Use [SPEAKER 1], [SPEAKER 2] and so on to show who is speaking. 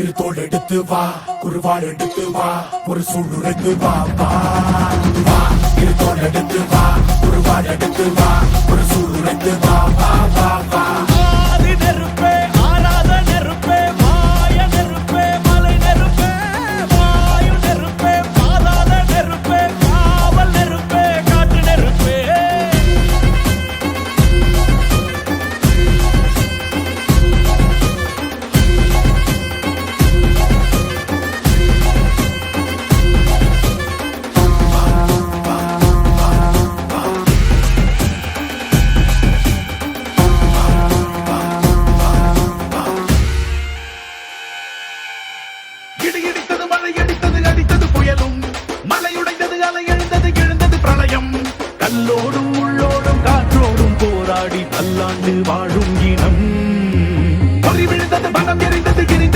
[SPEAKER 1] இரு தோள் எடுத்து வா, குருவாள் எடுத்து வா, ஒரு சூளுரைத்து வா வா வா. இரு தோள் எடுத்து வா, குருவாள் எடுத்து வா, ஒரு சூளுரைத்து வா வா வா வா.
[SPEAKER 2] ஆதி நெருப்பே, ஆராத நெருப்பே, மாய நெருப்பே, மலை நெருப்பே, வாயு நெருப்பே, பாதாள நெருப்பே, காவல் நெருப்பே, காற்று நெருப்பே.
[SPEAKER 3] இடி இடித்தது, மழை அடித்தது, அடித்தது புயலும், மலையுடைந்தது, அலை எழுந்தது, எழுந்தது பிரளயம். கல்லோடும் உள்ளோடும் காற்றோடும் போராடி பல்லாண்டு வாழும் இனம். பொறி விழுந்தது, மனம் எரிந்தது, எரிந்தது